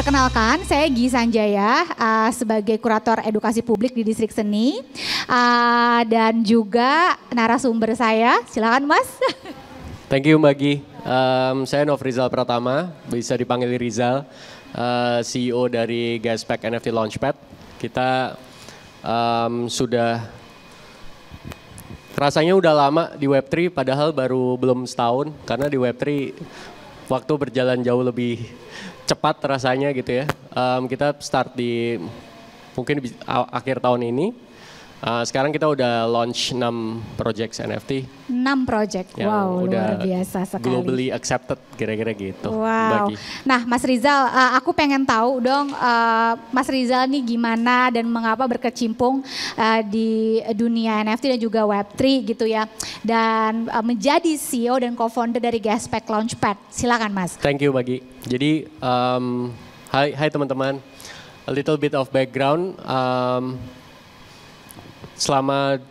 Perkenalkan, saya Gi Sanjaya sebagai kurator edukasi publik di Distrik Seni dan juga narasumber saya, silakan Mas. Thank you Mbak Gi. Saya Nofrizal Pratama, bisa dipanggil Rizal, CEO dari Gaspek NFT Launchpad. Kita sudah rasanya udah lama di Web3, padahal baru belum setahun karena di Web3 waktu berjalan jauh lebih cepat rasanya gitu ya. Kita start di mungkin akhir tahun ini. Sekarang kita udah launch 6 project NFT. 6 project, wow luar biasa sekali. Globally accepted kira-kira gitu. Wow. Nah Mas Rizal, aku pengen tahu dong Mas Rizal nih gimana dan mengapa berkecimpung di dunia NFT dan juga Web3 gitu ya. Dan menjadi CEO dan co-founder dari Gaspek Launchpad. Silakan Mas. Thank you Bagi. Jadi hai teman-teman, a little bit of background. Selama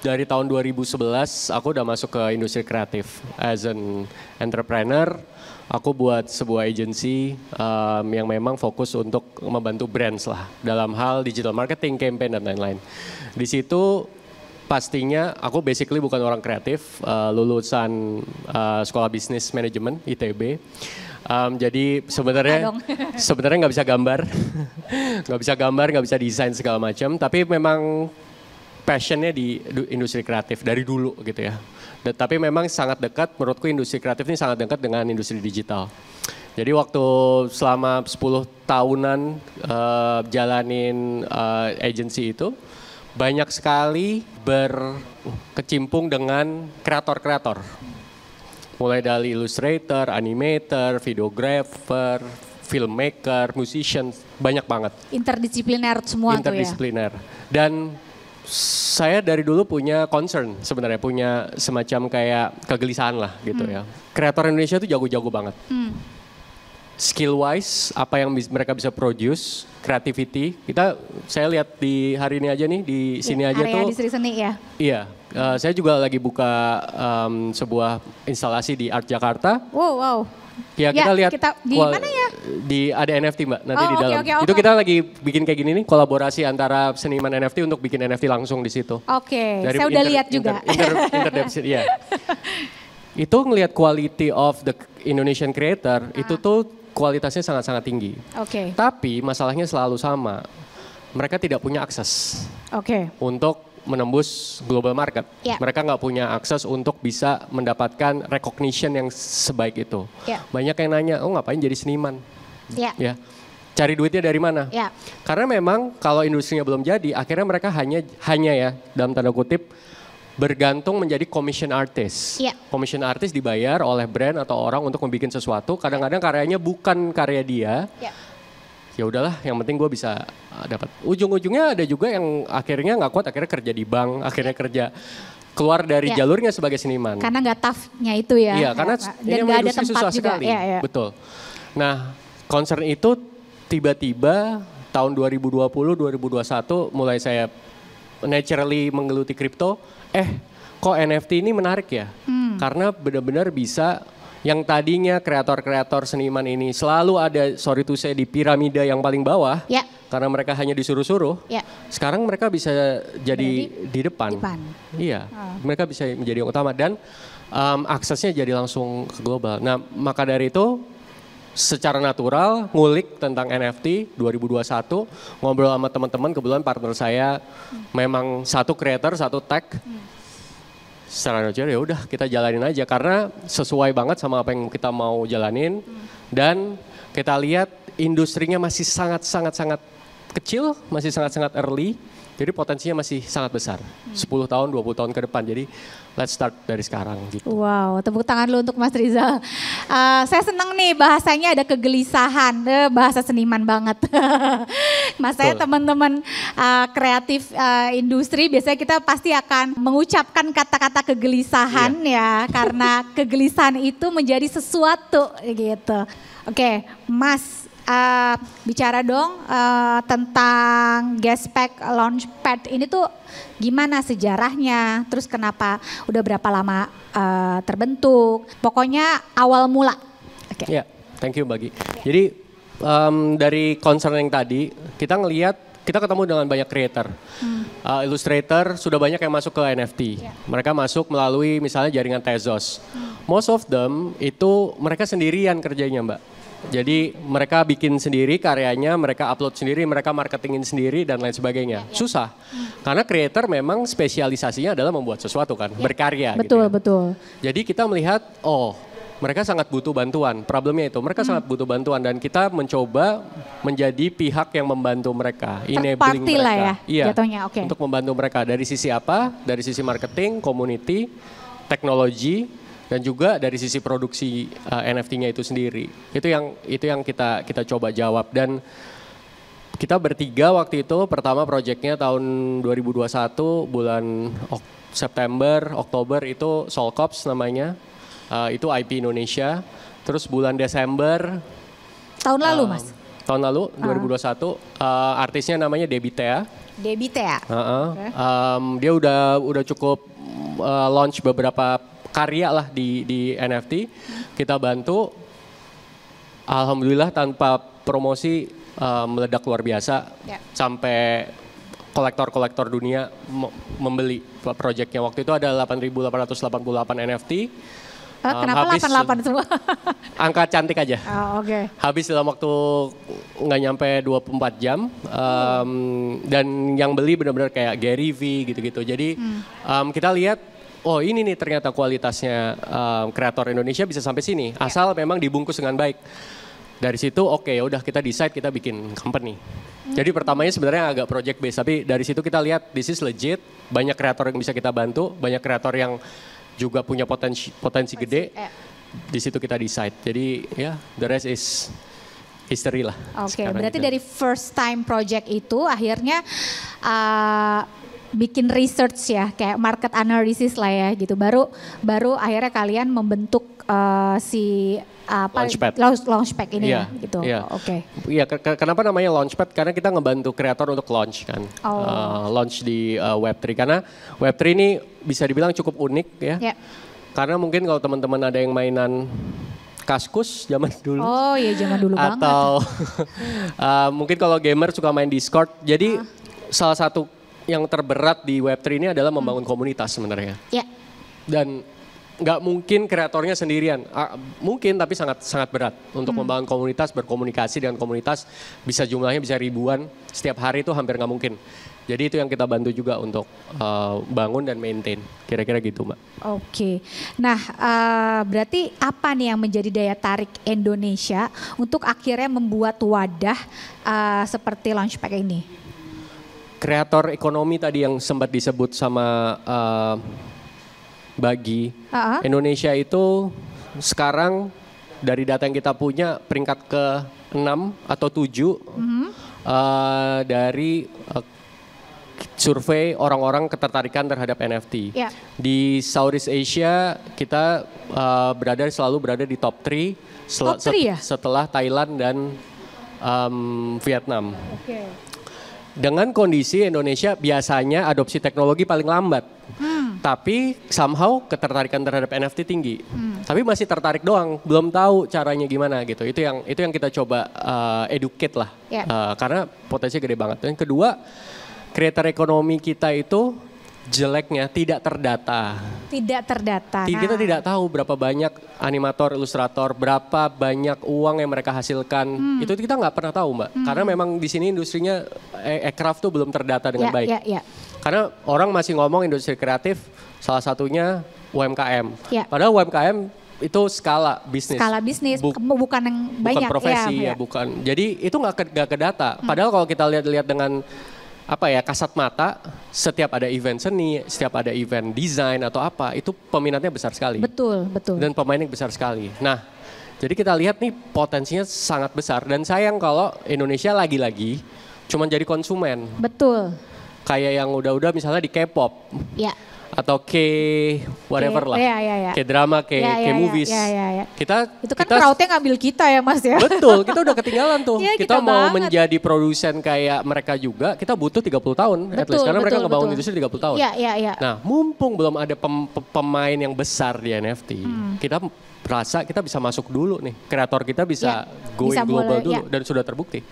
dari tahun 2011 aku udah masuk ke industri kreatif as an entrepreneur. Aku buat sebuah agency yang memang fokus untuk membantu brands lah dalam hal digital marketing, campaign dan lain-lain. Di situ pastinya aku basically bukan orang kreatif, lulusan sekolah bisnis manajemen ITB. Jadi sebenarnya nggak bisa gambar, nggak bisa desain segala macam. Tapi memang passionnya di industri kreatif dari dulu gitu ya. Tapi memang sangat dekat, menurutku industri kreatif ini sangat dekat dengan industri digital. Jadi waktu selama 10 tahunan jalanin agency itu, banyak sekali berkecimpung dengan kreator-kreator. Mulai dari illustrator, animator, videographer, filmmaker, musician, banyak banget. Interdisipliner semua Interdisipliner. Dan saya dari dulu punya concern sebenarnya, punya semacam kayak kegelisahan lah gitu ya. Kreator Indonesia tuh jago-jago banget. Skill wise, apa yang mereka bisa produce, creativity. Saya lihat di hari ini aja nih, di sini aja area tuh. Distrik Seni ya? Iya, saya juga lagi buka sebuah instalasi di Art Jakarta. Wow. Ya kita lihat di mana ya? Ada NFT Mbak, nanti di dalam. Okay. Itu kita lagi bikin kayak gini nih, kolaborasi antara seniman NFT untuk bikin NFT langsung di situ. Oke, saya udah lihat juga. Interdepsi, ya. Itu ngelihat quality of the Indonesian creator, itu tuh kualitasnya sangat-sangat tinggi. Oke. Tapi masalahnya selalu sama, mereka tidak punya akses. Untuk menembus global market. Mereka nggak punya akses untuk bisa mendapatkan recognition yang sebaik itu. Banyak yang nanya, oh ngapain jadi seniman? Ya, cari duitnya dari mana? Karena memang kalau industrinya belum jadi, akhirnya mereka hanya ya dalam tanda kutip bergantung menjadi commission artist. Commission artist dibayar oleh brand atau orang untuk membuat sesuatu. Kadang-kadang karyanya bukan karya dia. Ya udahlah, yang penting gue bisa dapat. Ujung-ujungnya ada juga yang akhirnya nggak kuat, akhirnya kerja di bank, akhirnya kerja keluar dari jalurnya sebagai seniman. Karena nggak tough-nya itu ya. Iya, karena dan nggak ada tempat susah juga. sekali. Betul. Nah, concern itu tiba-tiba tahun 2020-2021 mulai saya naturally menggeluti kripto. Kok NFT ini menarik ya? Karena benar-benar bisa. Yang tadinya kreator-kreator seniman ini selalu ada, sorry to say, di piramida yang paling bawah. Karena mereka hanya disuruh-suruh. Sekarang mereka bisa jadi di depan. Iya, mereka bisa menjadi yang utama. Dan aksesnya jadi langsung ke global. Nah, maka dari itu secara natural ngulik tentang NFT 2021. Ngobrol sama teman-teman, kebetulan partner saya memang satu creator, satu tech. Secara natural ya udah kita jalanin aja karena sesuai banget sama apa yang kita mau jalanin dan kita lihat industrinya masih sangat kecil, masih sangat early. Jadi potensinya masih sangat besar. 10 tahun, 20 tahun ke depan. Jadi let's start dari sekarang gitu. Wow, tepuk tangan dulu untuk Mas Rizal. Saya senang nih bahasanya ada kegelisahan, bahasa seniman banget. Mas saya teman-teman kreatif industri biasanya kita pasti akan mengucapkan kata-kata kegelisahan ya. Karena kegelisahan itu menjadi sesuatu gitu. Oke, Mas. Bicara dong tentang Gaspek Launchpad ini tuh gimana sejarahnya, terus kenapa udah berapa lama terbentuk, pokoknya awal mula. Ya, thank you Bagi. Jadi dari concern yang tadi, kita ketemu dengan banyak creator. Illustrator sudah banyak yang masuk ke NFT. Mereka masuk melalui misalnya jaringan Tezos. Most of them itu mereka sendirian kerjanya, Mbak. Jadi mereka bikin sendiri karyanya, mereka upload sendiri, mereka marketingin sendiri dan lain sebagainya. Susah. Karena creator memang spesialisasinya adalah membuat sesuatu kan, berkarya. Betul, gitu ya. betul. Jadi kita melihat, mereka sangat butuh bantuan. Problemnya itu, mereka sangat butuh bantuan dan kita mencoba menjadi pihak yang membantu mereka, enabling mereka. Lah ya, iya, jatuhnya, oke. Untuk membantu mereka dari sisi apa? Dari sisi marketing, community, teknologi, dan juga dari sisi produksi NFT-nya itu sendiri. Itu yang kita coba jawab dan kita bertiga waktu itu pertama proyeknya tahun 2021 bulan September, Oktober itu Soul Cops namanya. Itu IP Indonesia. Terus bulan Desember tahun lalu, Mas. Tahun lalu 2021 artisnya namanya Debitea. Okay. Dia udah cukup launch beberapa karya lah di NFT, kita bantu, alhamdulillah tanpa promosi meledak luar biasa, sampai kolektor-kolektor dunia membeli proyeknya. Waktu itu ada 8.888 NFT. Kenapa 88 semua? Angka cantik aja. Oke. Habis dalam waktu nggak nyampe 24 jam. Dan yang beli benar-benar kayak Gary V gitu-gitu. Jadi kita lihat, ini nih ternyata kualitasnya kreator Indonesia bisa sampai sini. Asal memang dibungkus dengan baik. Dari situ udah kita decide kita bikin company. Jadi pertamanya sebenarnya agak project based, tapi dari situ kita lihat this is legit, banyak kreator yang bisa kita bantu, banyak kreator yang juga punya potensi gede. Di situ kita decide. Jadi the rest is history lah. Oke, berarti dari first time project itu akhirnya bikin research ya, kayak market analysis lah ya gitu. Baru akhirnya kalian membentuk Launchpad ini ya gitu. Oke. Iya, kenapa namanya Launchpad? Karena kita ngebantu kreator untuk launch kan. Launch di Web3 karena Web3 ini bisa dibilang cukup unik ya. Karena mungkin kalau teman-teman ada yang mainan Kaskus zaman dulu. Oh iya, zaman dulu banget. Atau mungkin kalau gamer suka main Discord. Jadi salah satu yang terberat di Web3 ini adalah membangun komunitas sebenarnya. Dan nggak mungkin kreatornya sendirian. Mungkin tapi sangat sangat berat untuk membangun komunitas, berkomunikasi dengan komunitas bisa jumlahnya bisa ribuan setiap hari itu hampir nggak mungkin. Jadi itu yang kita bantu juga untuk bangun dan maintain. Kira-kira gitu, Mbak. Oke. Nah, berarti apa nih yang menjadi daya tarik Indonesia untuk akhirnya membuat wadah seperti Launchpad ini? Kreator ekonomi tadi yang sempat disebut sama Bagi. Indonesia itu sekarang dari data yang kita punya peringkat ke-6 atau 7 dari survei orang-orang ketertarikan terhadap NFT. Di Southeast Asia kita selalu berada di top 3 setelah Thailand dan Vietnam. Dengan kondisi Indonesia biasanya adopsi teknologi paling lambat. Tapi somehow ketertarikan terhadap NFT tinggi. Tapi masih tertarik doang, belum tahu caranya gimana gitu. Itu yang kita coba educate lah. Karena potensinya gede banget. Dan kedua, creator ekonomi kita itu jeleknya tidak terdata. Kita tidak tahu berapa banyak animator, ilustrator, berapa banyak uang yang mereka hasilkan. Itu kita nggak pernah tahu, Mbak. Karena memang di sini industrinya aircraft tuh belum terdata dengan baik. Karena orang masih ngomong industri kreatif, salah satunya UMKM. Padahal UMKM itu skala bisnis. Bukan yang banyak. Bukan profesi bukan. Jadi itu nggak ke data. Padahal kalau kita lihat dengan kasat mata, setiap ada event seni, setiap ada event desain atau apa, itu peminatnya besar sekali. Betul. Dan pemainnya besar sekali. Nah, jadi kita lihat nih potensinya sangat besar. Dan sayang kalau Indonesia lagi cuma jadi konsumen. Betul. Kayak yang udah-udah misalnya di K-pop. atau whatever lah. Iya. K-drama, K-movies. Iya. Kita itu kan crowd-nya ngambil kita ya Mas ya. Betul, kita udah ketinggalan tuh. Iya, kita mau banget. menjadi produsen kayak mereka juga, kita butuh 30 tahun at least. Karena mereka ngebangun industri 30 tahun. Iya. Nah, mumpung belum ada pemain yang besar di NFT, kita rasa kita bisa masuk dulu nih. Kreator kita bisa going global dulu dan sudah terbukti.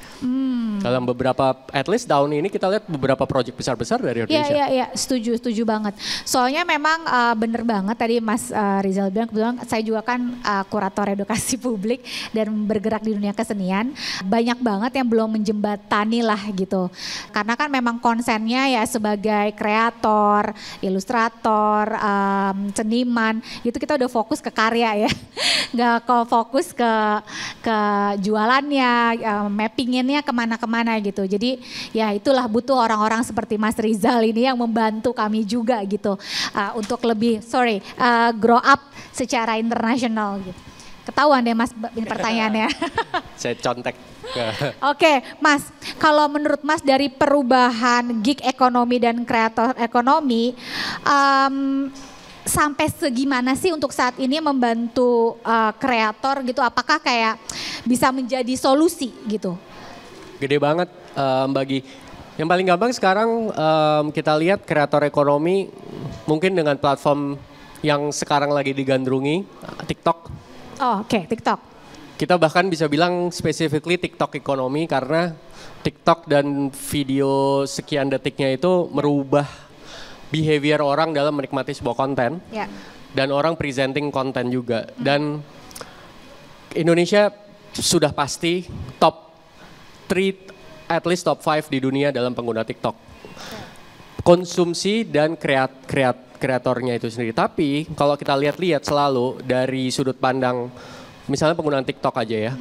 Dalam beberapa, at least tahun ini kita lihat beberapa proyek besar-besar dari Indonesia. Iya, setuju banget. Soalnya memang bener banget tadi Mas Rizal bilang, kebetulan saya juga kan kurator edukasi publik dan bergerak di dunia kesenian. Banyak banget yang belum menjembatani lah gitu. Karena kan memang konsennya ya sebagai kreator, ilustrator, seniman, itu kita udah fokus ke karya ya. Nggak fokus ke jualannya, mappinginnya kemana-kemana gitu. Jadi ya itulah butuh orang-orang seperti Mas Rizal ini yang membantu kami juga gitu untuk lebih grow up secara internasional gitu. Ketahuan deh Mas pertanyaannya. Saya contek. Oke, Mas, kalau menurut Mas dari perubahan gig ekonomi dan kreator ekonomi, sampai segimana sih untuk saat ini membantu kreator gitu? Apakah kayak bisa menjadi solusi gitu? Gede banget bagi yang paling gampang sekarang kita lihat kreator ekonomi mungkin dengan platform yang sekarang lagi digandrungi TikTok. Oh, oke, TikTok. Kita bahkan bisa bilang specifically TikTok ekonomi karena TikTok dan video sekian detiknya itu merubah behavior orang dalam menikmati sebuah konten. Yeah. Dan orang presenting konten juga. Dan Indonesia sudah pasti top 3, at least top 5 di dunia dalam pengguna TikTok. Konsumsi dan kreatornya itu sendiri. Tapi kalau kita lihat-lihat selalu dari sudut pandang misalnya penggunaan TikTok aja ya.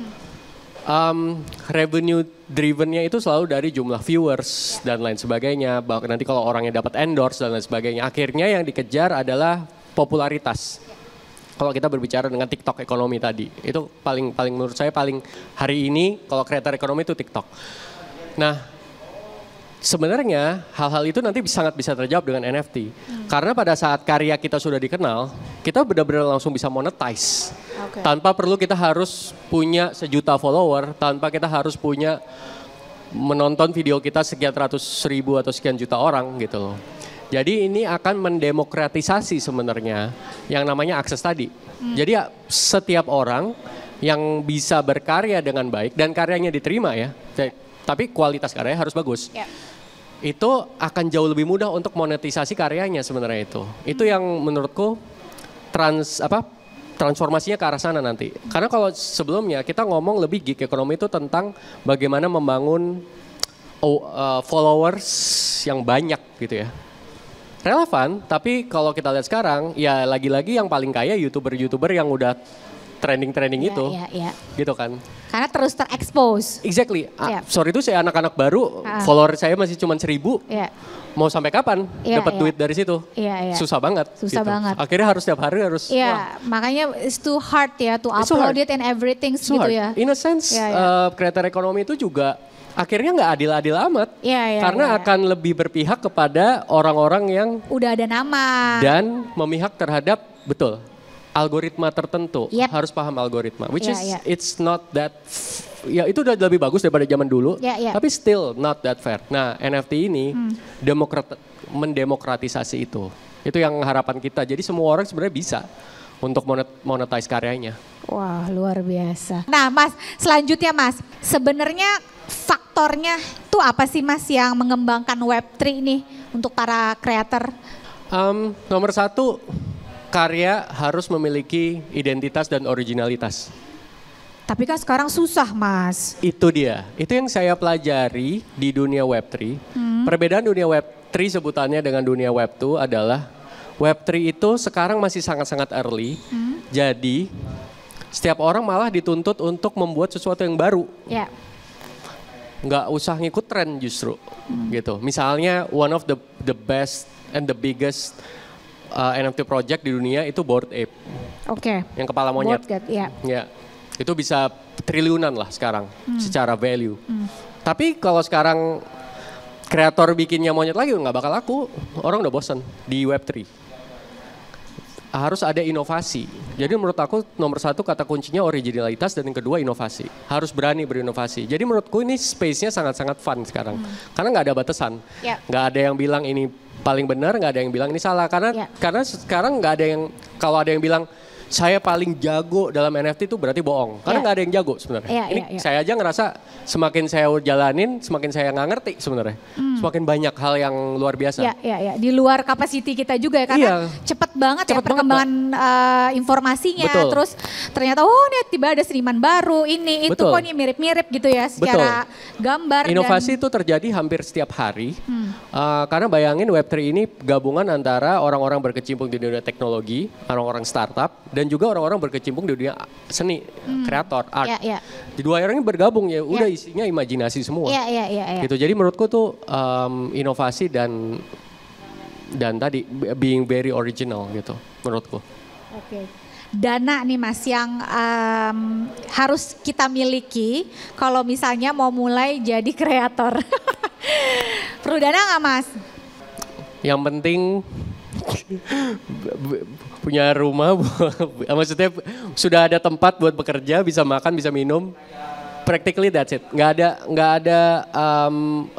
Revenue drivennya itu selalu dari jumlah viewers dan lain sebagainya. Bahkan nanti kalau orangnya dapat endorse dan lain sebagainya. Akhirnya yang dikejar adalah popularitas. Kalau kita berbicara dengan TikTok ekonomi tadi, itu paling menurut saya paling hari ini kalau kreator ekonomi itu TikTok. Nah, sebenarnya hal-hal itu nanti sangat bisa terjawab dengan NFT. Karena pada saat karya kita sudah dikenal, kita benar-benar langsung bisa monetize. Okay. Tanpa perlu kita harus punya 1 juta follower, tanpa kita harus punya menonton video kita sekian ratus ribu atau sekian juta orang gitu loh. Jadi ini akan mendemokratisasi sebenarnya yang namanya akses tadi. Jadi setiap orang yang bisa berkarya dengan baik dan karyanya diterima ya, tapi kualitas karyanya harus bagus. Yeah. Itu akan jauh lebih mudah untuk monetisasi karyanya sebenarnya itu. Itu yang menurutku transformasinya ke arah sana nanti. Karena kalau sebelumnya kita ngomong lebih gig ekonomi itu tentang bagaimana membangun followers yang banyak gitu ya. Relevan, tapi kalau kita lihat sekarang ya lagi-lagi yang paling kaya YouTuber yang udah trending itu. Gitu kan. Karena terus terekspos. Exactly. Sorry itu saya anak-anak baru, follower saya masih cuma 1.000. Mau sampai kapan dapat duit dari situ? Susah banget. Susah banget. Akhirnya harus setiap hari harus. Makanya it's too hard ya to upload it and everything gitu ya. In a sense, kreator ekonomi itu juga akhirnya nggak adil-adil amat. Karena akan lebih berpihak kepada orang-orang yang udah ada nama. Dan memihak terhadap, betul, algoritma tertentu. Harus paham algoritma. Which is, it's not that, ya itu udah lebih bagus daripada zaman dulu. Tapi still not that fair. Nah NFT ini mendemokratisasi itu. Itu yang harapan kita. Jadi semua orang sebenarnya bisa untuk monetize karyanya. Wah luar biasa. Nah Mas, selanjutnya Mas, sebenarnya faktornya itu apa sih Mas yang mengembangkan Web3 ini untuk para kreator? Nomor 1, karya harus memiliki identitas dan originalitas. Tapi kan sekarang susah Mas. Itu dia, itu yang saya pelajari di dunia Web3. Perbedaan dunia Web3 sebutannya dengan dunia Web2 adalah Web3 itu sekarang masih sangat-sangat early. Jadi setiap orang malah dituntut untuk membuat sesuatu yang baru. Nggak usah ngikut tren justru gitu. Misalnya one of the best and the biggest NFT project di dunia itu Bored Ape. Yang kepala monyet. Ya. Itu bisa triliunan lah sekarang secara value. Tapi kalau sekarang kreator bikinnya monyet lagi nggak bakal laku. Orang udah bosan di Web3. harus ada inovasi. Jadi menurut aku nomor satu kata kuncinya originalitas dan yang kedua inovasi. Harus berani berinovasi. Jadi menurutku ini space-nya sangat-sangat fun sekarang. Karena nggak ada batasan. Nggak ada yang bilang ini paling benar, nggak ada yang bilang ini salah. Karena sekarang nggak ada yang, kalau ada yang bilang saya paling jago dalam NFT itu berarti bohong. Karena nggak ada yang jago sebenarnya. Saya aja ngerasa semakin saya jalanin, semakin saya nggak ngerti sebenarnya. Semakin banyak hal yang luar biasa. Di luar kapasiti kita juga ya, karena cepet banget ya perkembangan informasinya. Betul. Terus ternyata ini tiba ada seniman baru, ini itu kok ini mirip-mirip gitu ya secara gambar. Inovasi itu terjadi hampir setiap hari. Karena bayangin Web3 ini gabungan antara orang-orang berkecimpung di dunia teknologi, orang-orang startup, dan juga orang-orang berkecimpung di dunia seni, kreator, art. Di dua orang ini bergabung ya, udah isinya imajinasi semua. Gitu. Jadi menurutku tuh inovasi dan tadi being very original gitu menurutku. Dana nih Mas yang harus kita miliki kalau misalnya mau mulai jadi kreator. Perlu dana nggak Mas? Yang penting punya rumah, maksudnya sudah ada tempat buat bekerja, bisa makan, bisa minum. Practically that's it. Nggak ada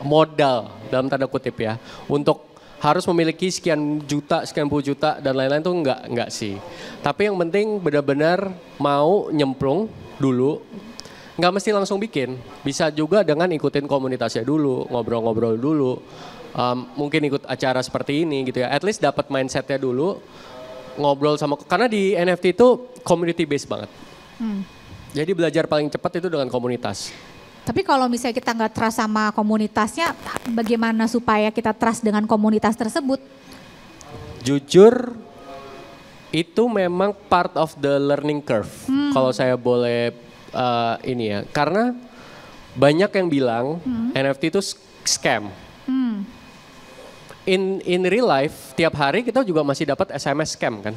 modal dalam tanda kutip ya untuk harus memiliki sekian juta, sekian puluh juta dan lain-lain tuh nggak sih. Tapi yang penting benar-benar mau nyemplung dulu. Nggak mesti langsung bikin. Bisa juga dengan ikutin komunitasnya dulu, ngobrol-ngobrol dulu. Mungkin ikut acara seperti ini gitu ya. At least dapat mindsetnya dulu. Ngobrol sama, karena di NFT itu community based banget. Jadi belajar paling cepat itu dengan komunitas. Tapi kalau misalnya kita nggak trust sama komunitasnya, bagaimana supaya kita trust dengan komunitas tersebut? Jujur, itu memang part of the learning curve. Kalau saya boleh ini ya, karena banyak yang bilang NFT itu scam. In real life, tiap hari kita juga masih dapat SMS scam kan?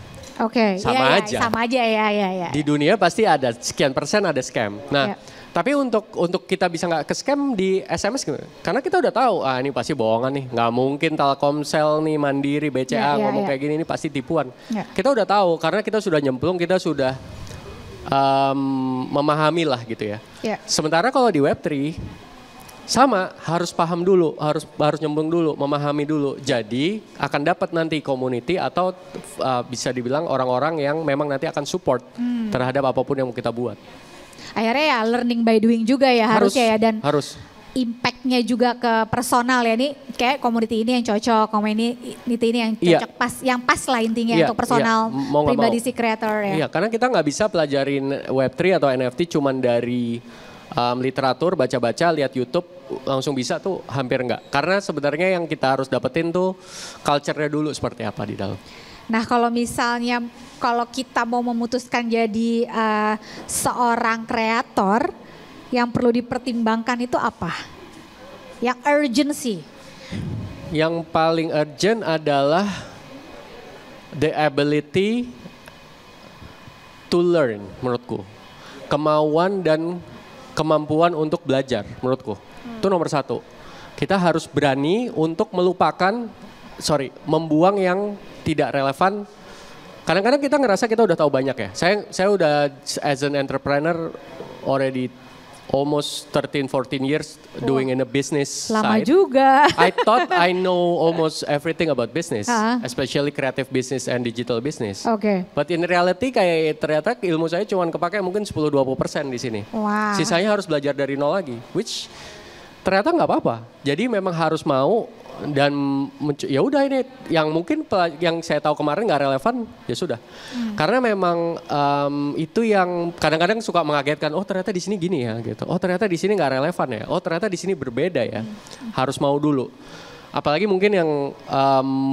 Sama aja. Sama aja ya. Di dunia pasti ada sekian persen ada scam. Nah, tapi untuk kita bisa nggak ke scam di SMS gimana? Karena kita udah tahu, ini pasti bohongan nih. Nggak mungkin Telkomsel nih, Mandiri, BCA ngomong kayak gini, ini pasti tipuan. Kita udah tahu karena kita sudah nyemplung, kita sudah memahami lah gitu ya. Sementara kalau di Web3, sama, harus paham dulu, harus nyemplung dulu, memahami dulu. Jadi akan dapat nanti community atau bisa dibilang orang-orang yang memang nanti akan support terhadap apapun yang mau kita buat. Akhirnya ya learning by doing juga ya harusnya ya, dan harus. Impact-nya juga ke personal ya, nih kayak community ini yang cocok, community ini yang cocok, yang pas lah intinya untuk personal pribadi si creator ya. Iya, karena kita nggak bisa pelajarin Web3 atau NFT cuman dari literatur, baca-baca, lihat YouTube langsung bisa tuh hampir enggak. Karena sebenarnya yang kita harus dapetin tuh culture-nya dulu seperti apa di dalam. Nah kalau misalnya kalau kita mau memutuskan jadi seorang kreator, yang perlu dipertimbangkan itu apa? Yang urgency? Yang paling urgent adalah the ability to learn menurutku. Kemauan dan kemampuan untuk belajar menurutku. Itu nomor satu. Kita harus berani untuk membuang yang tidak relevan. Kadang-kadang kita ngerasa kita udah tahu banyak ya. Saya udah as an entrepreneur already almost 13-14 years doing in a business lama side. Juga. I thought I know almost everything about business, especially creative business and digital business. But in reality kayak ternyata ilmu saya cuma kepake mungkin 10-20% di sini. Sisanya harus belajar dari nol lagi, which ternyata nggak apa-apa. Jadi memang harus mau dan ya udah ini yang mungkin yang saya tahu kemarin nggak relevan ya sudah. Karena memang itu yang kadang-kadang suka mengagetkan. Oh ternyata di sini gini ya gitu. Oh ternyata di sini nggak relevan ya. Oh ternyata di sini berbeda ya. Harus mau dulu. Apalagi mungkin yang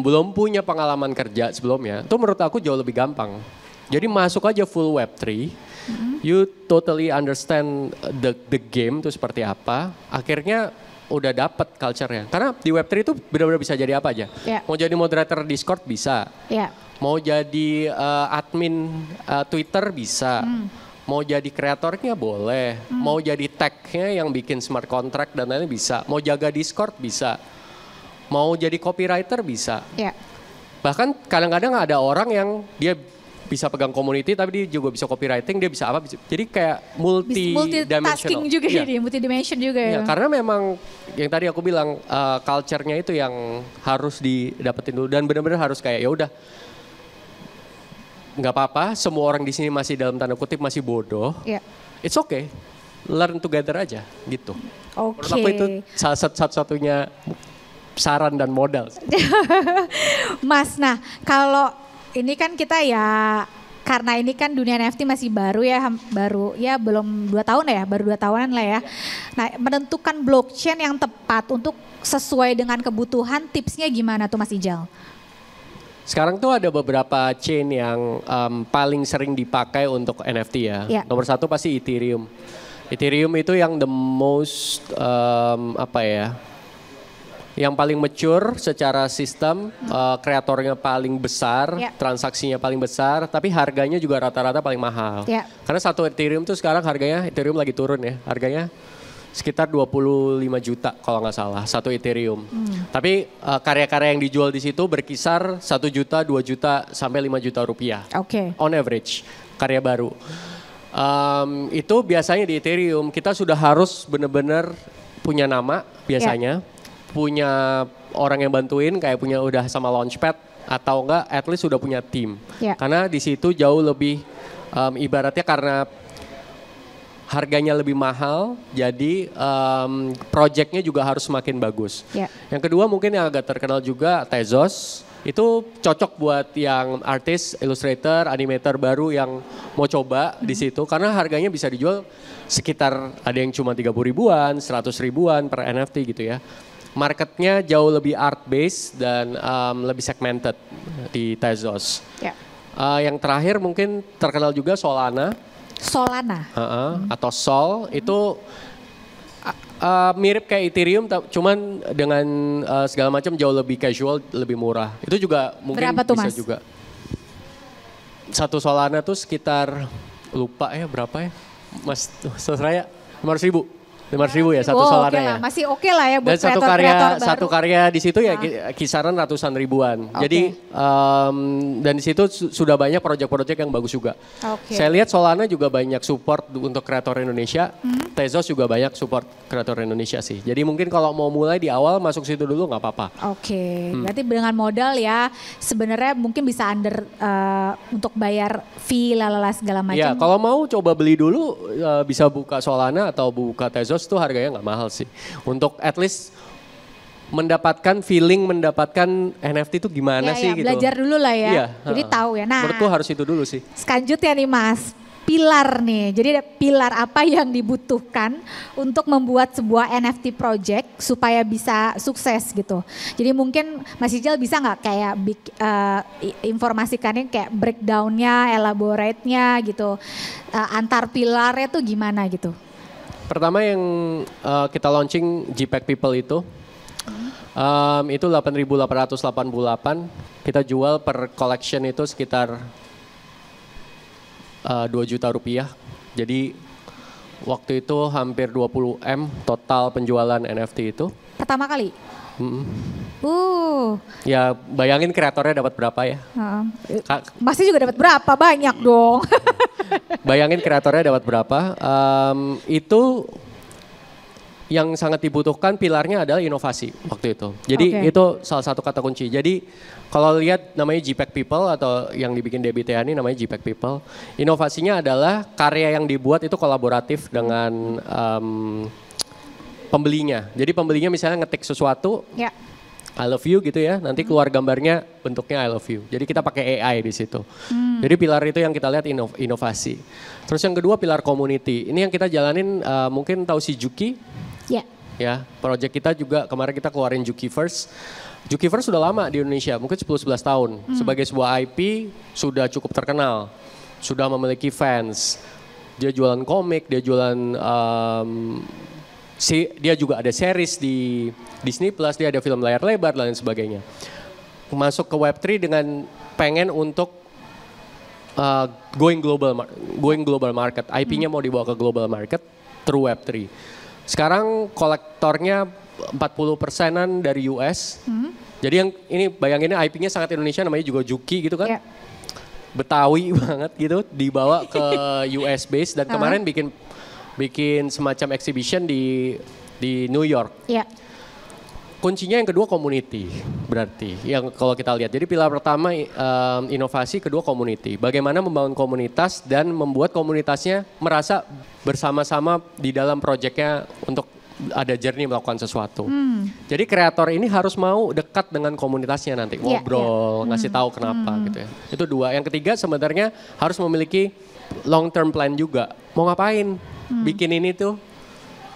belum punya pengalaman kerja sebelumnya. Itu menurut aku jauh lebih gampang. Jadi masuk aja full Web3. You totally understand the game itu seperti apa. Akhirnya udah dapat culture-nya. Karena di Web3 itu benar-benar bisa jadi apa aja. Mau jadi moderator Discord bisa. Mau jadi admin Twitter bisa. Mau jadi kreatornya boleh. Mau jadi tech-nya yang bikin smart contract dan lain-lain bisa. Mau jaga Discord bisa. Mau jadi copywriter bisa. Bahkan kadang-kadang ada orang yang dia bisa pegang community tapi dia juga bisa copywriting, dia bisa apa, jadi kayak multitasking juga ya. Dia, multidimension juga ya. Karena memang yang tadi aku bilang culture-nya itu yang harus didapetin dulu dan benar-benar harus kayak ya udah nggak apa-apa, semua orang di sini masih dalam tanda kutip masih bodoh. Yeah. It's okay, learn together aja gitu. Oke. Menurut aku itu salah satu-satunya saran dan modal. Mas, nah kalau ini kan kita ya, karena ini kan dunia NFT masih baru ya, belum 2 tahun ya, baru 2 tahunan lah ya. Nah menentukan blockchain yang tepat untuk sesuai dengan kebutuhan, tipsnya gimana tuh Mas Ijal? Sekarang tuh ada beberapa chain yang paling sering dipakai untuk NFT ya. Yeah. Nomor 1 pasti Ethereum. Ethereum itu yang the most yang paling mature secara sistem, kreatornya paling besar, transaksinya paling besar, tapi harganya juga rata-rata paling mahal. Yeah. Karena satu Ethereum tuh sekarang harganya, Ethereum lagi turun ya, harganya sekitar 25 juta kalau nggak salah, satu Ethereum. Tapi karya-karya yang dijual di situ berkisar 1 juta, 2 juta, sampai 5 juta rupiah. Oke. On average, karya baru. Itu biasanya di Ethereum, kita sudah harus benar-benar punya nama biasanya. Punya orang yang bantuin, kayak punya udah sama launchpad atau enggak at least sudah punya tim. Karena di situ jauh lebih ibaratnya karena harganya lebih mahal, jadi projectnya juga harus semakin bagus. Yang kedua mungkin yang agak terkenal juga Tezos, itu cocok buat yang artis, illustrator, animator baru yang mau coba di situ karena harganya bisa dijual sekitar ada yang cuma 30 ribuan, 100 ribuan per NFT gitu ya. Marketnya jauh lebih art based dan lebih segmented di Tezos. Yang terakhir mungkin terkenal juga Solana. Solana. Atau Sol itu mirip kayak Ethereum, cuman dengan segala macam jauh lebih casual, lebih murah. Itu juga mungkin berapa tuh, bisa Mas? juga. Satu Solana tuh sekitar lupa ya berapa ya, Mas Raya, 500 ribu. 500 ribu ya satu Solana ya. Masih oke lah ya buat dan satu karya di situ ya kisaran ratusan ribuan. Jadi dan di situ sudah banyak proyek-proyek yang bagus juga. Saya lihat Solana juga banyak support untuk kreator Indonesia. Tezos juga banyak support kreator Indonesia sih. Jadi mungkin kalau mau mulai di awal masuk situ dulu nggak apa-apa. Berarti dengan modal ya sebenarnya mungkin bisa untuk bayar fee lalala segala macam. Ya kalau mau coba beli dulu bisa buka Solana atau buka Tezos tuh harganya nggak mahal sih. Untuk at least mendapatkan feeling, mendapatkan NFT itu gimana sih gitu. Belajar dulu lah ya. Jadi tahu ya. Nah, menurutku harus itu dulu sih. Selanjutnya nih Mas, pilar nih. Jadi ada pilar apa yang dibutuhkan untuk membuat sebuah NFT project supaya bisa sukses gitu. Jadi mungkin Mas Ijal bisa nggak kayak informasikannya kayak breakdownnya, elaborate-nya gitu. Antar pilarnya tuh gimana gitu. Pertama yang kita launching JPEG People itu 8.888, kita jual per collection itu sekitar 2 juta rupiah. Jadi waktu itu hampir 20 M total penjualan NFT itu. Pertama kali? Ya bayangin kreatornya dapat berapa ya? Masih juga dapat berapa? Banyak dong. Bayangin kreatornya dapat berapa? Itu yang sangat dibutuhkan pilarnya adalah inovasi waktu itu. Jadi itu salah satu kata kunci. Jadi kalau lihat namanya JPEG People atau yang dibikin Debbie Tehani namanya JPEG People. Inovasinya adalah karya yang dibuat itu kolaboratif dengan pembelinya. Jadi pembelinya misalnya ngetik sesuatu, I love you gitu ya, nanti keluar gambarnya bentuknya I love you. Jadi kita pakai AI di situ. Jadi pilar itu yang kita lihat inovasi. Terus yang kedua pilar community. Ini yang kita jalanin mungkin tahu si Juki. Ya, project kita juga kemarin kita keluarin Juki First. Juki First sudah lama di Indonesia, mungkin 10-11 tahun. Sebagai sebuah IP sudah cukup terkenal, sudah memiliki fans. Dia jualan komik, dia jualan dia juga ada series di Disney Plus, dia ada film layar lebar dan lain sebagainya. Masuk ke Web3 dengan pengen untuk going global market. IP-nya mau dibawa ke global market through Web3. Sekarang kolektornya 40%-an dari US. Jadi yang ini bayanginnya IP-nya sangat Indonesia, namanya juga Juki gitu kan. Betawi banget gitu dibawa ke US base dan kemarin bikin semacam exhibition di New York. Ya. Kuncinya yang kedua community berarti yang kalau kita lihat. Jadi pilar pertama inovasi, kedua community. Bagaimana membangun komunitas dan membuat komunitasnya merasa bersama-sama di dalam proyeknya untuk ada journey melakukan sesuatu. Jadi kreator ini harus mau dekat dengan komunitasnya nanti, ngobrol, ngasih tahu kenapa gitu ya. Itu dua. Yang ketiga sebenarnya harus memiliki long term plan juga. Mau ngapain? Bikin ini tuh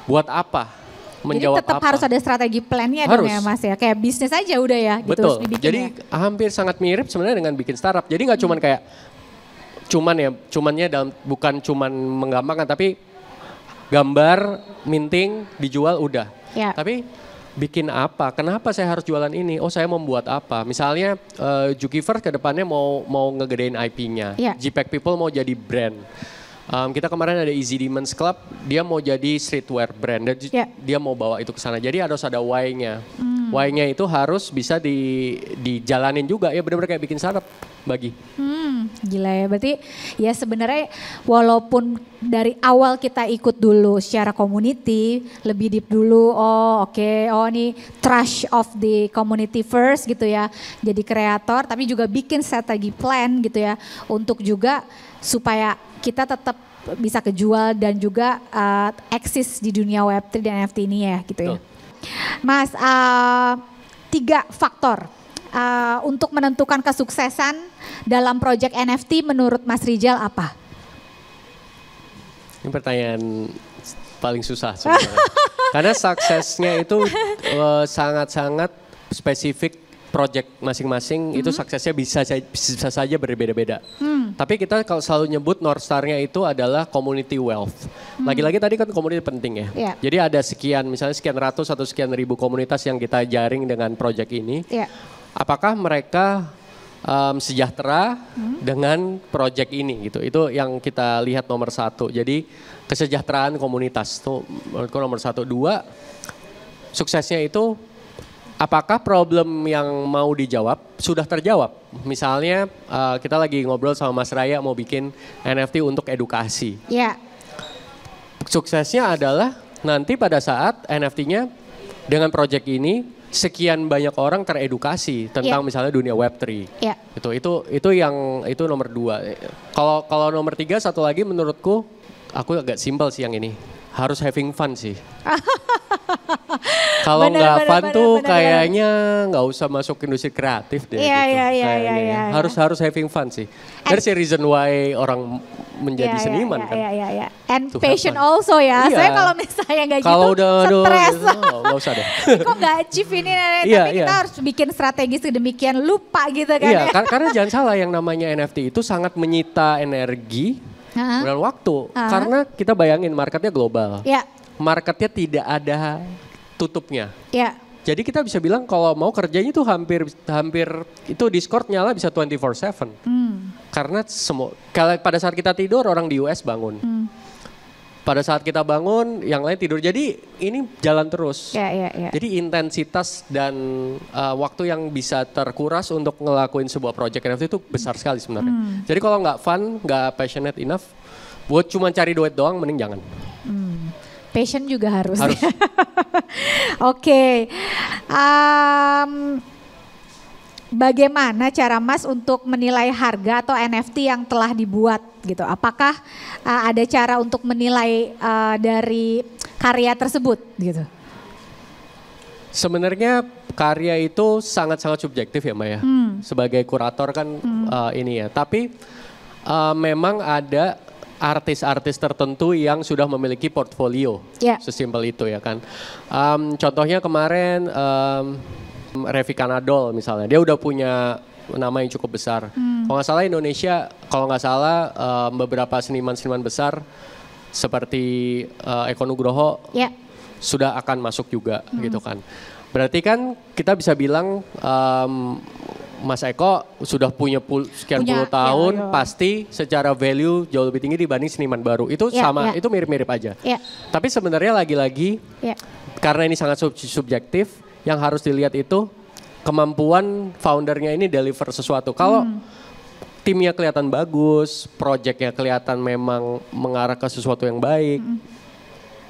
buat apa? Menjawab jadi tetap apa? harus ada strategi plannya dong ya Mas ya. Kayak bisnis aja udah ya gitu. Betul. Jadi hampir sangat mirip sebenarnya dengan bikin startup. Jadi nggak cuman kayak cumannya bukan cuman menggampangkan tapi gambar, minting, dijual udah. Ya. Tapi bikin apa? Kenapa saya harus jualan ini? Oh saya membuat apa? Misalnya Jukiver ke depannya mau ngegedein IP-nya. Ya. JPEG People mau jadi brand. Kita kemarin ada Easy Demons Club, dia mau jadi streetwear brand. Dia mau bawa itu ke sana. Jadi harus ada why-nya. Why-nya itu harus bisa dijalanin juga. Ya benar-benar kayak bikin startup bagi. Gila ya, berarti ya sebenarnya walaupun dari awal kita ikut dulu secara community, lebih deep dulu, ini trash of the community first gitu ya, jadi kreator tapi juga bikin strategi plan gitu ya, untuk juga supaya kita tetap bisa kejual dan juga eksis di dunia Web3 dan NFT ini ya gitu ya. Mas, 3 faktor untuk menentukan kesuksesan dalam proyek NFT menurut Mas Rizal apa? Ini pertanyaan paling susah sebenarnya. Karena suksesnya itu sangat-sangat spesifik project masing-masing, itu suksesnya bisa saja berbeda-beda. Tapi kita kalau selalu nyebut North Star-nya itu adalah community wealth. Lagi-lagi tadi kan community penting ya. Jadi ada misalnya sekian ratus atau sekian ribu komunitas yang kita jaring dengan project ini. Apakah mereka sejahtera dengan project ini gitu? Itu yang kita lihat nomor 1. Jadi kesejahteraan komunitas itu menurutku nomor 1. 2, suksesnya itu apakah problem yang mau dijawab sudah terjawab? Misalnya kita lagi ngobrol sama Mas Raya mau bikin NFT untuk edukasi. Suksesnya adalah nanti pada saat NFT-nya dengan project ini sekian banyak orang teredukasi tentang misalnya dunia Web3. Itu nomor 2. Kalau nomor 3 satu lagi menurutku aku agak simpel sih yang ini. Harus having fun sih. Kalau nggak fun tuh kayaknya nggak usah masuk industri kreatif deh. Iya. Harus having fun sih. There's a reason why orang menjadi seniman kan. And passion also ya. Saya kalau misalnya nggak gitu stres. Nggak usah deh. Kok nggak achieve ini, tapi kita harus bikin strategi sedemikian lupa gitu kan. Iya, karena jangan salah yang namanya NFT itu sangat menyita energi dan waktu. Karena kita bayangin marketnya global. Marketnya tidak ada tutupnya. Jadi kita bisa bilang kalau mau kerjanya itu hampir itu Discord nyala bisa 24/7. Karena pada saat kita tidur orang di US bangun. Pada saat kita bangun yang lain tidur. Jadi ini jalan terus. Jadi intensitas dan waktu yang bisa terkuras untuk ngelakuin sebuah project NFT itu besar sekali sebenarnya. Jadi kalau nggak fun, nggak passionate enough, buat cuma cari duit doang mending jangan. Passion juga harus. Oke. Bagaimana cara Mas untuk menilai harga atau NFT yang telah dibuat gitu? Apakah ada cara untuk menilai dari karya tersebut gitu? Sebenarnya karya itu sangat-sangat subjektif ya Mbak ya. Sebagai kurator kan ini ya. Tapi memang ada artis-artis tertentu yang sudah memiliki portfolio, sesimpel itu ya kan. Contohnya kemarin Revi Kanadol misalnya, dia udah punya nama yang cukup besar. Kalau nggak salah Indonesia, kalau nggak salah beberapa seniman-seniman besar seperti Eko Nugroho sudah akan masuk juga gitu kan. Berarti kan kita bisa bilang Mas Eko sudah punya sekian puluh tahun, pasti secara value jauh lebih tinggi dibanding seniman baru. Itu itu mirip-mirip aja. Tapi sebenarnya lagi-lagi karena ini sangat subjektif, yang harus dilihat itu kemampuan foundernya ini deliver sesuatu. Kalau timnya kelihatan bagus, projectnya kelihatan memang mengarah ke sesuatu yang baik,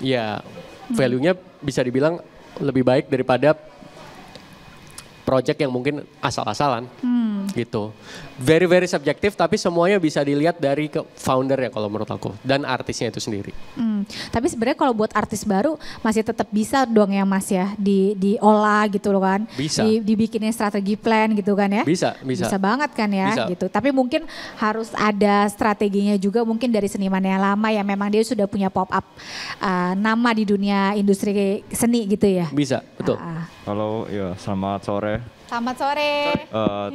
ya value-nya bisa dibilang lebih baik daripada project yang mungkin asal-asalan gitu. Very very subjektif tapi semuanya bisa dilihat dari founder ya kalau menurut aku dan artisnya itu sendiri. Tapi sebenarnya kalau buat artis baru masih tetap bisa dong ya Mas ya diolah gitu loh kan. Bisa. Dibikinin strategi plan gitu kan ya. Bisa. Bisa banget kan ya Bisa. gitu. Tapi mungkin harus ada strateginya juga mungkin dari seniman yang lama ya memang dia sudah punya pop up nama di dunia industri seni gitu ya. Bisa, betul. Halo, ya selamat sore. Selamat sore.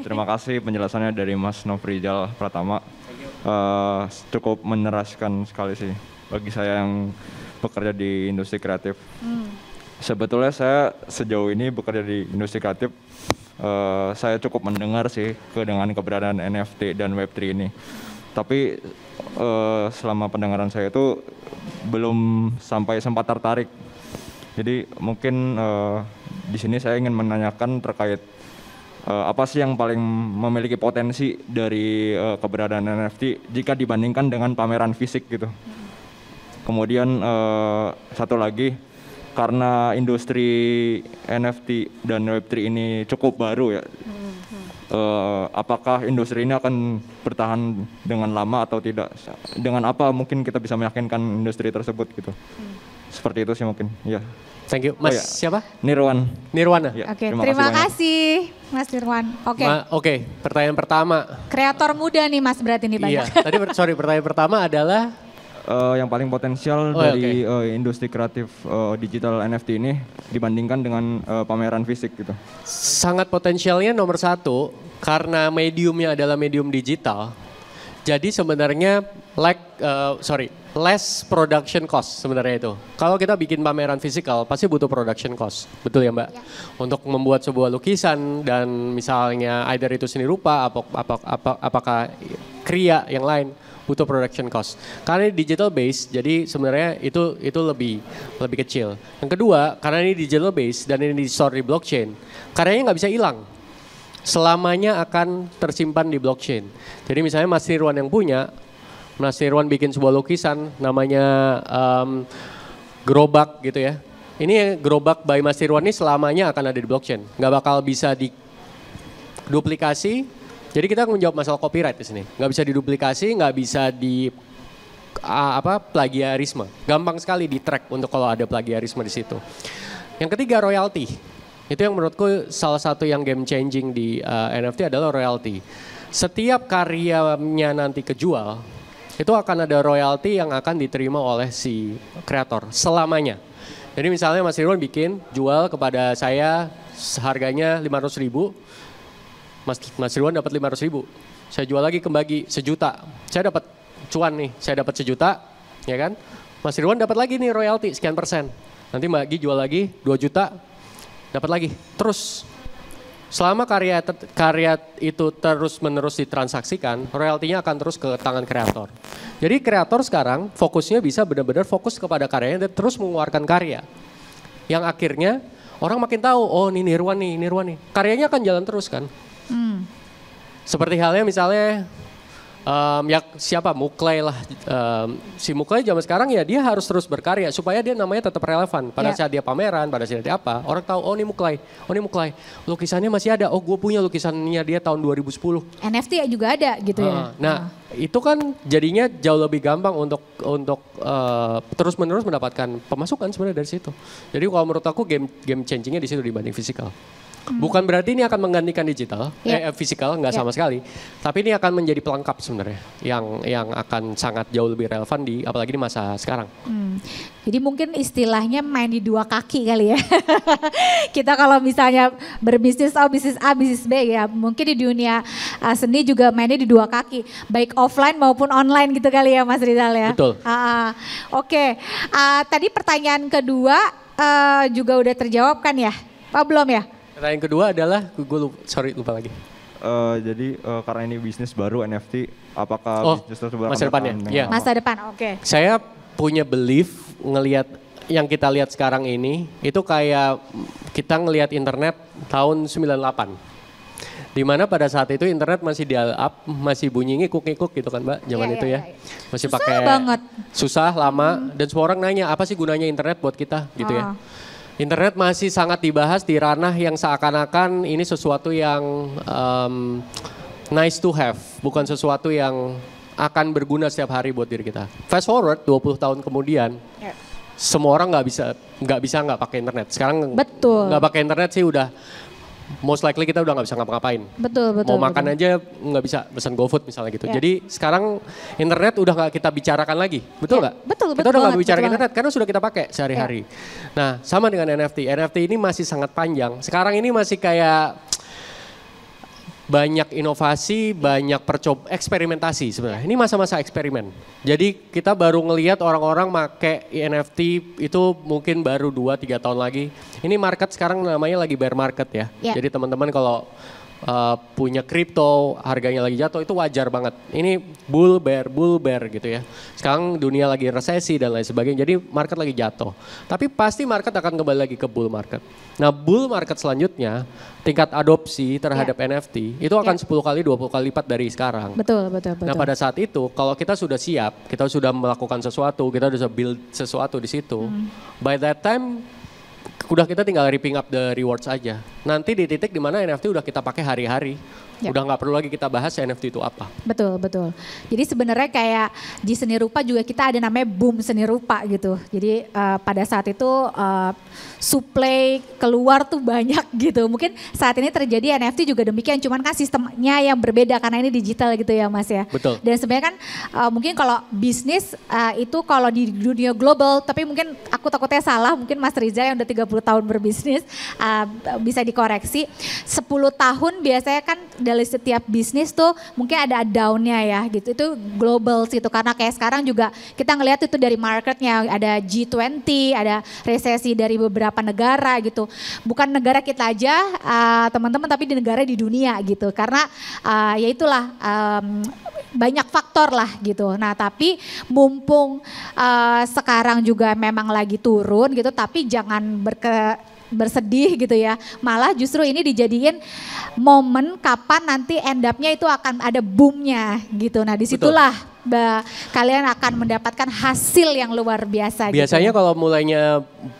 Terima kasih penjelasannya dari Mas Nofrizal Pratama. Cukup meneraskan sekali sih bagi saya yang bekerja di industri kreatif. Sebetulnya saya sejauh ini bekerja di industri kreatif, saya cukup mendengar sih dengan keberadaan NFT dan Web3 ini. Tapi selama pendengaran saya itu belum sampai sempat tertarik. Jadi mungkin di sini saya ingin menanyakan terkait apa sih yang paling memiliki potensi dari keberadaan NFT jika dibandingkan dengan pameran fisik gitu. Kemudian satu lagi, karena industri NFT dan Web3 ini cukup baru ya, apakah industri ini akan bertahan dengan lama atau tidak? Dengan apa mungkin kita bisa meyakinkan industri tersebut gitu? Seperti itu sih mungkin, ya. Thank you. Mas siapa? Nirwana. Ya, Oke, terima kasih Mas Nirwan. Oke, pertanyaan pertama. Kreator muda nih Mas berarti nih banyak. Iya, tadi pertanyaan pertama adalah yang paling potensial dari industri kreatif digital NFT ini dibandingkan dengan pameran fisik gitu. Sangat potensialnya nomor satu karena mediumnya adalah medium digital. Jadi sebenarnya less production cost sebenarnya itu. Kalau kita bikin pameran fisikal pasti butuh production cost, betul ya Mbak? Ya. Untuk membuat sebuah lukisan dan misalnya either itu seni rupa, apakah kriya yang lain butuh production cost. Karena ini digital base, jadi sebenarnya itu lebih kecil. Yang kedua, karena ini digital base dan ini di store di blockchain, karyanya nggak bisa hilang. Selamanya akan tersimpan di blockchain. Jadi misalnya Mas Nirwan yang punya, Mas Nirwan bikin sebuah lukisan namanya gerobak gitu ya. Ini gerobak by Mas Nirwan ini selamanya akan ada di blockchain. Nggak bakal bisa diduplikasi. Jadi kita menjawab masalah copyright di sini. Nggak bisa diduplikasi, nggak bisa plagiarisme. Gampang sekali di track untuk kalau ada plagiarisme di situ. Yang ketiga royalty. Itu yang menurutku salah satu yang game changing di NFT adalah royalty. Setiap karyanya nanti kejual, itu akan ada royalty yang akan diterima oleh si kreator selamanya. Jadi misalnya Mas Nirwan bikin, jual kepada saya harganya 500.000, Mas Nirwan dapat 500.000. Saya jual lagi kembali sejuta, saya dapat cuan nih, saya dapat sejuta, ya kan? Mas Nirwan dapat lagi nih royalty sekian persen. Nanti Mbak Gi jual lagi 2 juta. Dapat lagi, terus selama karya itu terus-menerus ditransaksikan, royaltinya akan terus ke tangan kreator. Jadi kreator sekarang fokusnya bisa benar-benar fokus kepada karyanya dan terus mengeluarkan karya. Yang akhirnya orang makin tahu, oh ini Nirwan nih. Karyanya akan jalan terus kan. Seperti halnya misalnya siapa Muklai lah, si Muklai zaman sekarang ya dia harus terus berkarya supaya dia namanya tetap relevan pada saat dia pameran, pada saat dia apa, orang tahu oh ini Muklai, lukisannya masih ada, oh gue punya lukisannya dia tahun 2010. NFT juga ada gitu ya. Nah itu kan jadinya jauh lebih gampang untuk terus menerus mendapatkan pemasukan sebenarnya dari situ. Jadi kalau menurut aku game changingnya di situ dibanding fisikal. Bukan berarti ini akan menggantikan digital, fisikal nggak sama sekali. Tapi ini akan menjadi pelengkap sebenarnya, yang akan sangat jauh lebih relevan apalagi di masa sekarang. Jadi mungkin istilahnya main di dua kaki kali ya. Kita kalau misalnya berbisnis bisnis A, bisnis B ya, mungkin di dunia seni juga mainnya di dua kaki, baik offline maupun online gitu kali ya Mas Rizal ya. Betul. Oke. Tadi pertanyaan kedua juga udah terjawab kan ya? Belum ya? Pertanyaan kedua adalah, lupa lagi. Jadi karena ini bisnis baru NFT, apakah bisnis tersebut masa depannya? Ya. Masa depan, oke. Saya punya belief ngelihat yang kita lihat sekarang ini, itu kayak kita ngelihat internet tahun 98. Dimana pada saat itu internet masih dial up, masih bunyi ngikuk-ngikuk gitu kan Mbak, zaman Iya, itu iya, ya. iya. Masih Susah pakai banget. susah, lama, dan semua orang nanya apa sih gunanya internet buat kita gitu ya. Internet masih sangat dibahas di ranah yang seakan-akan ini sesuatu yang nice to have, bukan sesuatu yang akan berguna setiap hari buat diri kita. Fast forward 20 tahun kemudian, semua orang nggak bisa nggak pakai internet. Sekarang Betul. nggak pakai internet sih udah most likely kita udah nggak bisa ngapa-ngapain. Betul. Mau makan aja nggak bisa pesan GoFood misalnya gitu. Ya. Jadi sekarang internet udah nggak kita bicarakan lagi, betul Ya, nggak? betul Kita udah nggak banget, bicara betul internet karena sudah kita pakai sehari-hari. Nah sama dengan NFT. NFT ini masih sangat panjang. Sekarang ini masih kayak banyak inovasi, banyak eksperimentasi sebenarnya. Ini masa-masa eksperimen. Jadi kita baru ngelihat orang-orang make NFT itu mungkin baru 2-3 tahun lagi. Ini market sekarang namanya lagi bear market ya. Jadi teman-teman kalau punya kripto harganya lagi jatuh itu wajar banget. Ini bull bear gitu ya. Sekarang dunia lagi resesi dan lain sebagainya. Jadi market lagi jatuh. Tapi pasti market akan kembali lagi ke bull market. Nah bull market selanjutnya tingkat adopsi terhadap NFT itu akan 10 kali 20 kali lipat dari sekarang. Betul. Nah pada saat itu kalau kita sudah siap, kita sudah melakukan sesuatu, kita sudah build sesuatu di situ. By that time udah kita tinggal reaping up the rewards aja. Nanti di titik dimana NFT udah kita pakai hari-hari. Udah nggak perlu lagi kita bahas NFT itu apa. Betul. Jadi sebenarnya kayak di seni rupa juga kita ada namanya boom seni rupa gitu. Jadi pada saat itu supply keluar tuh banyak gitu. Mungkin saat ini terjadi NFT juga demikian, cuman kan sistemnya yang berbeda karena ini digital gitu ya Mas ya. Betul. Dan sebenarnya kan mungkin kalau bisnis itu kalau di dunia global, tapi mungkin aku takutnya salah, mungkin Mas Riza yang udah 30 tahun berbisnis bisa dikoreksi. 10 tahun biasanya kan dari setiap bisnis tuh mungkin ada down-nya ya gitu. Itu global sih itu karena kayak sekarang juga kita ngelihat itu dari marketnya ada G20, ada resesi dari beberapa negara gitu. Bukan negara kita aja teman-teman tapi di negara di dunia gitu. Karena ya itulah banyak faktor lah gitu. Nah tapi mumpung sekarang juga memang lagi turun gitu tapi jangan bersedih gitu ya. Malah justru ini dijadiin momen kapan nanti end up-nya itu akan ada boom-nya gitu. Nah disitulah kalian akan mendapatkan hasil yang luar biasa. Biasanya gitu. kalau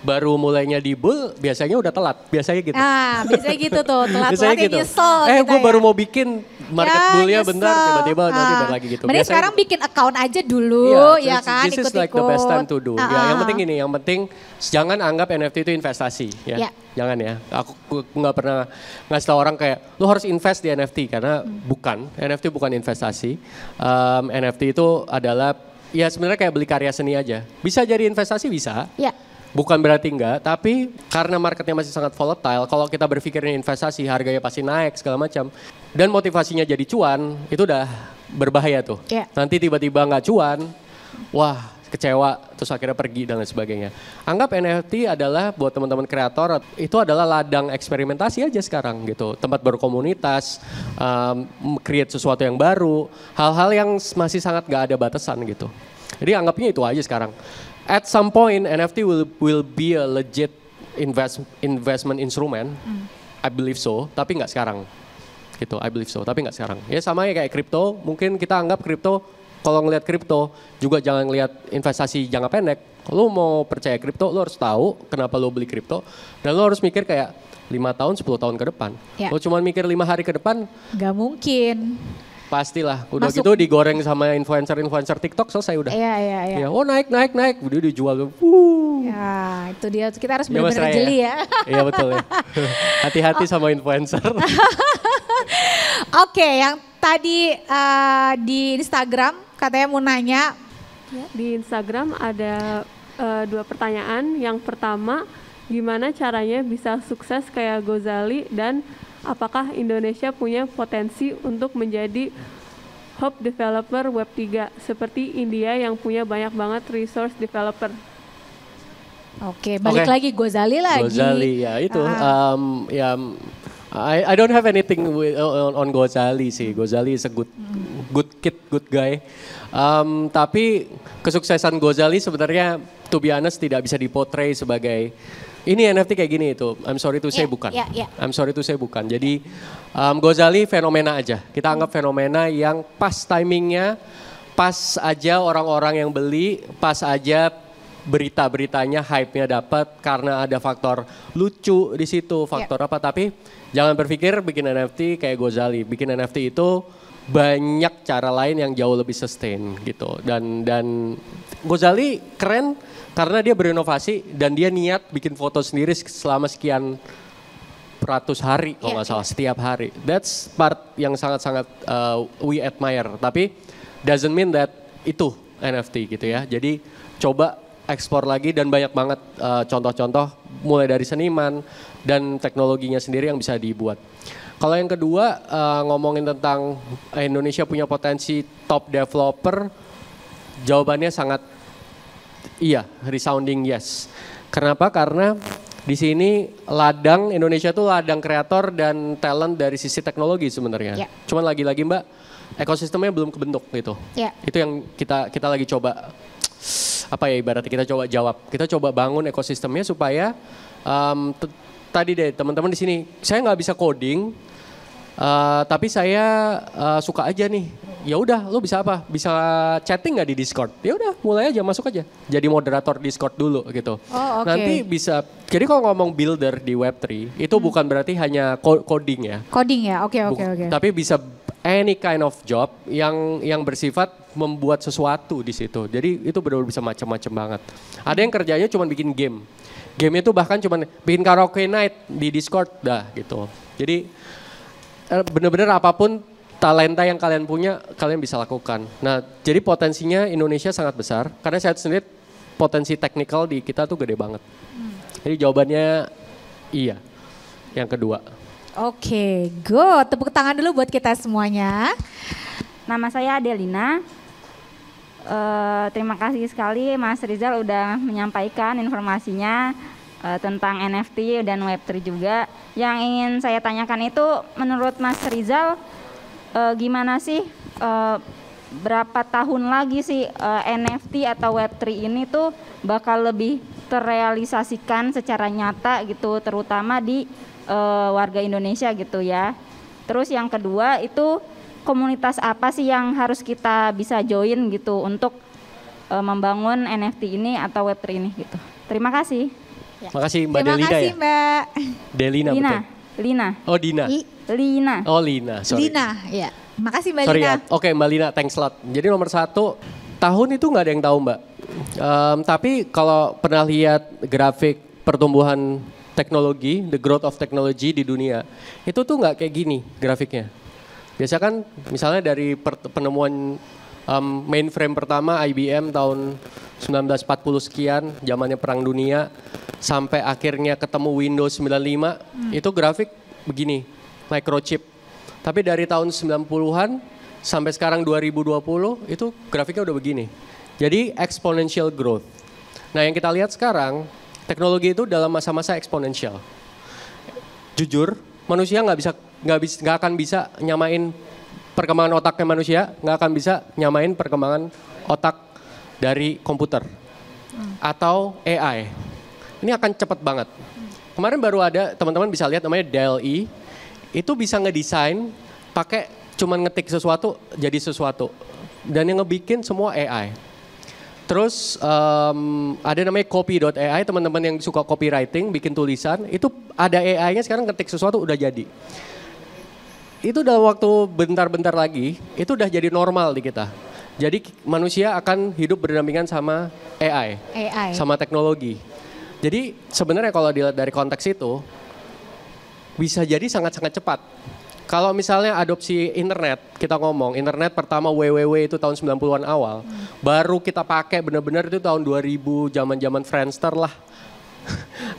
baru mulainya di bull, biasanya udah telat. Biasanya gitu. Nah biasanya gitu tuh, telat-telat gitu. nyesel. Gue ya. baru mau bikin market bull-nya bentar, tiba-tiba nanti udah lagi gitu. Mending sekarang bikin account aja dulu ya kan, This is like the best time to do. Ya, yang penting ini, yang penting jangan anggap NFT itu investasi ya. Jangan ya, aku nggak pernah ngasih tau orang kayak lu harus invest di NFT karena bukan, NFT bukan investasi. NFT itu adalah ya sebenarnya kayak beli karya seni aja. Bisa jadi investasi bisa. Ya. Bukan berarti enggak, tapi karena marketnya masih sangat volatile, kalau kita berpikirnya investasi harganya pasti naik segala macam. Dan motivasinya jadi cuan, itu udah berbahaya tuh. Yeah. Nanti tiba-tiba nggak cuan, wah kecewa, terus akhirnya pergi dan lain sebagainya. Anggap NFT adalah buat teman-teman kreator, itu adalah ladang eksperimentasi aja sekarang gitu. Tempat berkomunitas, create sesuatu yang baru, hal-hal yang masih sangat nggak ada batasan gitu. Jadi anggapnya itu aja sekarang. At some point NFT will be a legit investment instrument. I believe so, tapi nggak sekarang. Gitu, I believe so, tapi nggak sekarang. Ya sama ya kayak kripto, mungkin kita anggap kripto, kalau ngelihat kripto juga jangan ngelihat investasi jangka pendek. Lu mau percaya kripto, lu harus tahu kenapa lu beli kripto dan lu harus mikir kayak 5 tahun, 10 tahun ke depan. Ya. Lu cuma mikir 5 hari ke depan, Nggak mungkin. pastilah, udah gitu digoreng sama influencer TikTok selesai udah. Iya. Ya, oh naik, udah dijual. Ya itu dia, kita harus Ya, Mas benar-benar Raya. jeli ya. Iya betul ya. Hati-hati sama influencer. Oke, yang tadi di Instagram katanya mau nanya. Di Instagram ada 2 pertanyaan. Yang pertama, gimana caranya bisa sukses kayak Gozali dan apakah Indonesia punya potensi untuk menjadi hub developer Web3 seperti India yang punya banyak banget resource developer? Oke, balik lagi Gozali lagi. Gozali ya itu. I don't have anything on Gozali sih. Gozali is a good kid, good guy. Tapi kesuksesan Ghazali sebenarnya to be honest tidak bisa dipotray sebagai ini NFT kayak gini itu. I'm sorry to say bukan. I'm sorry to say bukan. Jadi Ghazali fenomena aja. Kita anggap fenomena yang pas timingnya, pas aja orang-orang yang beli, pas aja berita-beritanya, hype-nya dapat karena ada faktor lucu di situ, faktor apa. Tapi jangan berpikir bikin NFT kayak Ghazali. Bikin NFT itu banyak cara lain yang jauh lebih sustain gitu. Dan Ghazali keren karena dia berinovasi dan dia niat bikin foto sendiri selama sekian ratus hari kalau nggak salah, setiap hari. That's part yang sangat-sangat we admire. Tapi doesn't mean that itu NFT gitu ya. Jadi coba ekspor lagi dan banyak banget contoh-contoh mulai dari seniman dan teknologinya sendiri yang bisa dibuat. Kalau yang kedua ngomongin tentang Indonesia punya potensi top developer, jawabannya sangat iya, resounding yes. Kenapa? Karena di sini ladang Indonesia tuh ladang kreator dan talent dari sisi teknologi sebenarnya. Cuman lagi-lagi Mbak, ekosistemnya belum kebentuk gitu. Itu yang kita lagi coba apa ya ibaratnya kita coba jawab. Kita coba bangun ekosistemnya supaya tadi deh teman-teman di sini saya nggak bisa coding, tapi saya suka aja nih. Ya udah, lo bisa apa? Bisa chatting nggak di Discord? Ya udah, mulai aja masuk aja. Jadi moderator Discord dulu gitu. Nanti bisa. Jadi kalau ngomong builder di Web3 itu bukan berarti hanya coding ya. Coding ya, oke. Tapi bisa any kind of job yang bersifat membuat sesuatu di situ. Jadi itu benar-benar bisa macam-macam banget. Ada yang kerjanya cuma bikin game. Game itu bahkan cuma bikin karaoke night di Discord dah gitu. Jadi benar-benar apapun talenta yang kalian punya, kalian bisa lakukan. Nah, jadi potensinya Indonesia sangat besar. Karena saya sendiri potensi teknikal di kita tuh gede banget. Jadi jawabannya iya. Yang kedua. Oke, good. Tepuk tangan dulu buat kita semuanya. Nama saya Adelina. Terima kasih sekali Mas Rizal udah menyampaikan informasinya tentang NFT dan Web3 juga. Yang ingin saya tanyakan itu menurut Mas Rizal gimana sih berapa tahun lagi sih NFT atau Web3 ini tuh bakal lebih terrealisasikan secara nyata gitu, terutama di warga Indonesia gitu ya. Terus yang kedua itu komunitas apa sih yang harus kita bisa join gitu untuk membangun NFT ini atau Web3 ini gitu. Terima kasih. Makasih Mbak Delina ya. Terima kasih Mbak. Delina betul. Lina. Oh Dina. Lina. Oh Lina, sorry. Lina, ya. Makasih Mbak Sorry Lina. ya. Oke Mbak Lina, thanks a lot. Jadi nomor 1, tahun itu nggak ada yang tahu Mbak. Tapi kalau pernah lihat grafik pertumbuhan teknologi, the growth of technology di dunia, itu tuh nggak kayak gini grafiknya. Biasa kan misalnya dari penemuan mainframe pertama IBM tahun 1940 sekian, zamannya Perang Dunia, sampai akhirnya ketemu Windows 95, itu grafik begini, microchip. Tapi dari tahun 90-an sampai sekarang 2020, itu grafiknya udah begini. Jadi exponential growth. Nah yang kita lihat sekarang, teknologi itu dalam masa-masa eksponensial. Jujur, manusia nggak akan bisa nyamain perkembangan otaknya manusia, nggak akan bisa nyamain perkembangan otak dari komputer atau AI. Ini akan cepat banget. Kemarin baru ada teman-teman bisa lihat namanya DALL-E, itu bisa ngedesain pakai cuman ngetik sesuatu jadi sesuatu, dan yang ngebikin semua AI. Terus ada namanya copy.ai, teman-teman yang suka copywriting, bikin tulisan, itu ada AI-nya sekarang ngetik sesuatu udah jadi. Itu dalam waktu bentar-bentar lagi, itu udah jadi normal di kita. Jadi manusia akan hidup berdampingan sama AI. Sama teknologi. Jadi sebenarnya kalau dilihat dari konteks itu, bisa jadi sangat-sangat cepat. Kalau misalnya adopsi internet, kita ngomong internet pertama www itu tahun 90-an awal, baru kita pakai benar-benar itu tahun 2000, zaman-zaman Friendster lah.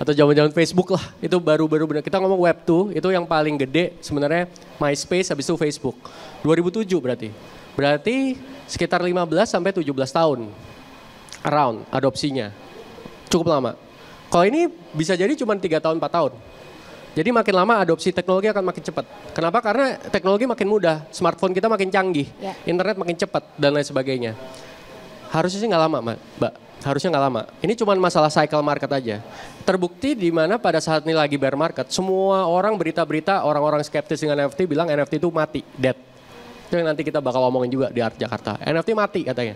Atau zaman-zaman Facebook lah, itu baru-baru benar. Kita ngomong Web 2, itu yang paling gede sebenarnya MySpace, habis itu Facebook. 2007 berarti. Berarti sekitar 15 sampai 17 tahun around adopsinya. Cukup lama. Kalau ini bisa jadi cuma 3 tahun, 4 tahun. Jadi makin lama adopsi teknologi akan makin cepat. Kenapa? Karena teknologi makin mudah, smartphone kita makin canggih, internet makin cepat dan lain sebagainya. Harusnya sih nggak lama, Mbak. Harusnya nggak lama. Ini cuma masalah cycle market aja. Terbukti di mana pada saat ini lagi bear market, semua orang berita-berita orang-orang skeptis dengan NFT bilang NFT itu mati, dead. Itu yang nanti kita bakal omongin juga di Art Jakarta. NFT mati katanya.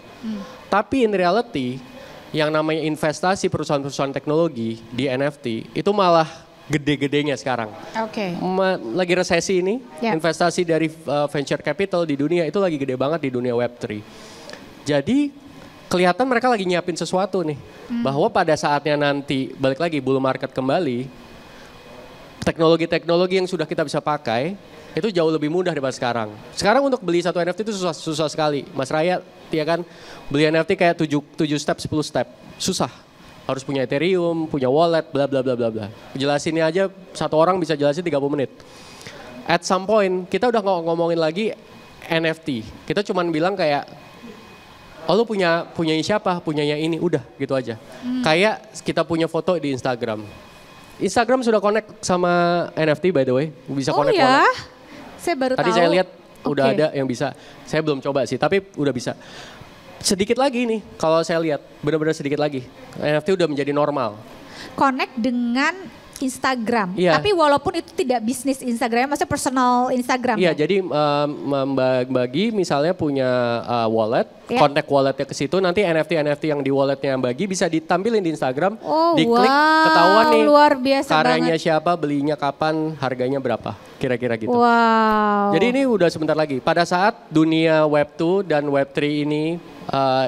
Tapi in reality, yang namanya investasi perusahaan-perusahaan teknologi di NFT itu malah gede-gedenya sekarang. Oke. Lagi resesi ini, investasi dari venture capital di dunia itu lagi gede banget di dunia Web3. Jadi kelihatan mereka lagi nyiapin sesuatu nih. Bahwa pada saatnya nanti, balik lagi bull market kembali, teknologi-teknologi yang sudah kita bisa pakai, itu jauh lebih mudah daripada sekarang. Sekarang untuk beli satu NFT itu susah sekali. Mas Raya, ya kan, beli NFT kayak 7 step, 10 step. Susah. Harus punya Ethereum, punya wallet, bla bla bla bla bla. Jelasinnya aja, satu orang bisa jelasin 30 menit. At some point, kita udah ngomongin lagi NFT. Kita cuman bilang kayak, oh lu punyanya siapa? Punyanya ini, udah gitu aja. Kayak kita punya foto di Instagram. Instagram sudah connect sama NFT by the way, bisa connect ya? wallet. Saya baru Tadi tahu. saya lihat udah ada yang bisa. Saya belum coba sih, tapi udah bisa. Sedikit lagi nih, kalau saya lihat benar-benar sedikit lagi. NFT udah menjadi normal. Connect dengan Instagram. Iya. Tapi walaupun itu tidak bisnis Instagram, maksudnya personal Instagram. Iya, ya? jadi bagi misalnya punya wallet, kontak walletnya ke situ, nanti NFT yang di walletnya bagi bisa ditampilin di Instagram, diklik, ketahuan nih luar biasa karyanya banget. siapa, belinya kapan, harganya berapa, kira-kira gitu. Wow. Jadi ini udah sebentar lagi. Pada saat dunia Web2 dan Web3 ini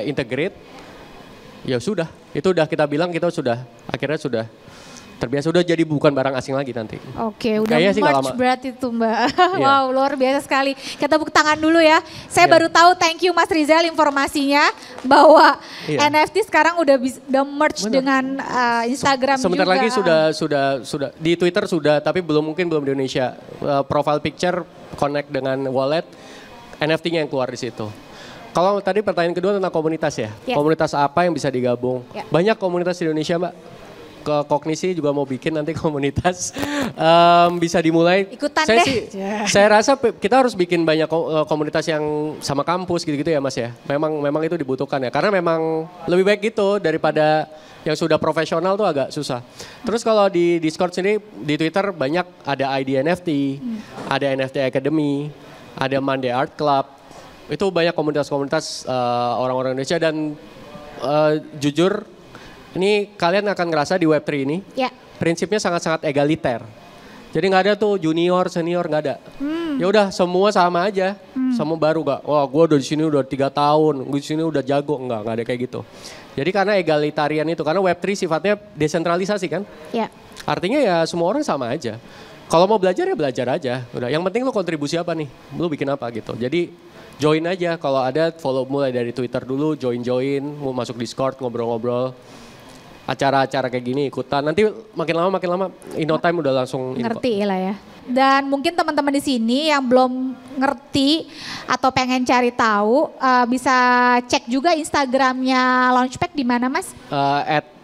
integrate, ya sudah, itu udah kita bilang kita sudah akhirnya sudah terbiasa, udah jadi bukan barang asing lagi nanti. Oke, udah Kayaknya sih nggak merge lama. berarti tuh Mbak. Iya. Wow, luar biasa sekali. Kita tepuk tangan dulu ya. Saya Iya. baru tahu, thank you Mas Rizal informasinya bahwa Iya. NFT sekarang udah merge Benar. dengan Instagram Sebentar juga. lagi sudah di Twitter sudah, tapi belum di Indonesia. Profile picture connect dengan wallet, NFT-nya yang keluar di situ. Kalau tadi pertanyaan kedua tentang komunitas ya, Ya. komunitas apa yang bisa digabung? Ya. Banyak komunitas di Indonesia, Mbak. Ke Kognisi juga mau bikin nanti komunitas, bisa dimulai. Ikutan saya deh. sih, saya rasa kita harus bikin banyak komunitas yang sama kampus gitu-gitu ya Mas ya. Memang itu dibutuhkan ya, karena memang lebih baik gitu daripada yang sudah profesional tuh agak susah. Terus kalau di Discord sini, di Twitter banyak ada ID NFT, ada NFT Academy, ada Monday Art Club. Itu banyak komunitas-komunitas orang-orang Indonesia dan jujur, ini kalian akan ngerasa di Web3 ini, prinsipnya sangat-sangat egaliter. Jadi nggak ada tuh junior, senior, nggak ada. Ya udah semua sama aja, semua baru gak. Wah gue udah di sini udah 3 tahun, gue di sini udah jago, nggak ada kayak gitu. Jadi karena egalitarian itu, karena Web3 sifatnya desentralisasi kan. Ya. Artinya ya semua orang sama aja. Kalau mau belajar ya belajar aja. Udah, yang penting lu kontribusi apa nih, lu bikin apa gitu. Jadi join aja, kalau ada follow mulai dari Twitter dulu, join, mau masuk Discord, ngobrol-ngobrol. Acara-acara kayak gini ikutan, nanti makin lama in no time udah langsung Ngerti lah ya. Dan mungkin teman-teman di sini yang belum ngerti atau pengen cari tahu, bisa cek juga Instagramnya Launchpad di mana Mas?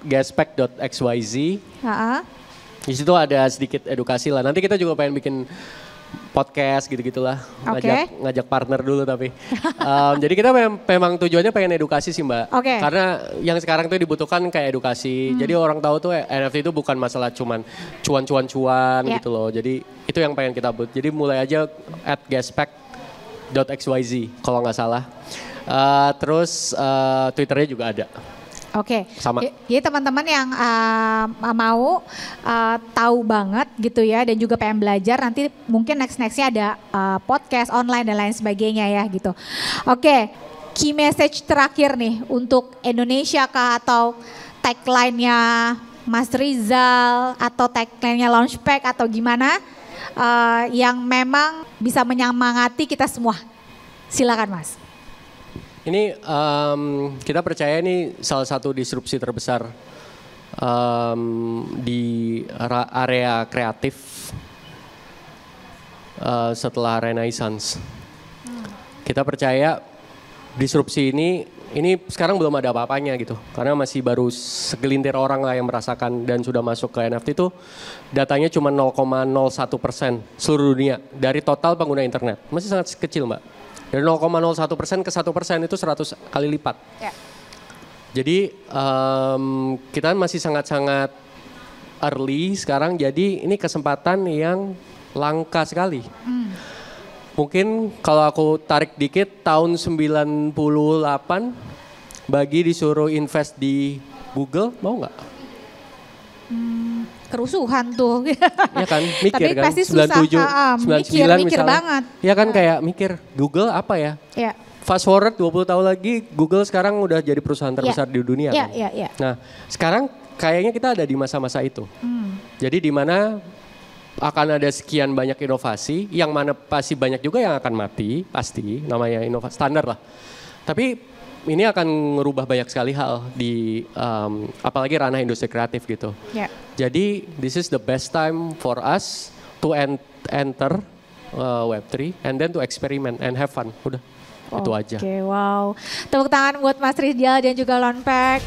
@gaspec.xyz. Di situ ada sedikit edukasi lah. Nanti kita juga pengen bikin podcast gitu-gitulah, ngajak partner dulu tapi. Jadi kita memang tujuannya pengen edukasi sih Mbak. Karena yang sekarang tuh dibutuhkan kayak edukasi. Jadi orang tahu tuh NFT itu bukan masalah cuman cuan-cuan gitu loh. Jadi itu yang pengen kita buat. Jadi mulai aja @gaspec.xyz kalau nggak salah. Terus Twitternya juga ada. Sama. Jadi teman-teman yang mau tahu banget gitu ya dan juga pengen belajar, nanti mungkin nextnya ada podcast online dan lain sebagainya ya gitu. Key message terakhir nih untuk Indonesia kah atau tagline-nya Mas Rizal atau tagline-nya Launchpad atau gimana yang memang bisa menyemangati kita semua. Silakan Mas. Ini kita percaya ini salah satu disrupsi terbesar di area kreatif setelah Renaissance. Kita percaya disrupsi ini ini sekarang belum ada apa-apanya gitu. Karena masih baru segelintir orang lah yang merasakan dan sudah masuk ke NFT itu datanya cuma 0,01% seluruh dunia dari total pengguna internet. Masih sangat kecil Mbak. Dari 0,01% ke 1% itu 100 kali lipat. Ya. Jadi kita masih sangat-sangat early sekarang, jadi ini kesempatan yang langka sekali. Mungkin kalau aku tarik dikit, tahun 98 bagi disuruh invest di Google, mau nggak? Kerusuhan tuh. Iya kan, mikir Tapi kan, pasti susah, 97, 99 mikir misalnya. banget. Iya kan kayak mikir, Google apa ya? Ya. Fast forward 20 tahun lagi, Google sekarang udah jadi perusahaan terbesar di dunia kan? Ya. Nah, sekarang kayaknya kita ada di masa-masa itu. Jadi di mana akan ada sekian banyak inovasi, yang mana pasti banyak juga yang akan mati, pasti namanya inovasi standar lah. Tapi ini akan merubah banyak sekali hal di apalagi ranah industri kreatif gitu. Ya. Jadi this is the best time for us to enter Web3 and then to experiment and have fun. Udah, itu aja. Oke, wow. Tepuk tangan buat Mas Rizal dan juga Lonpack.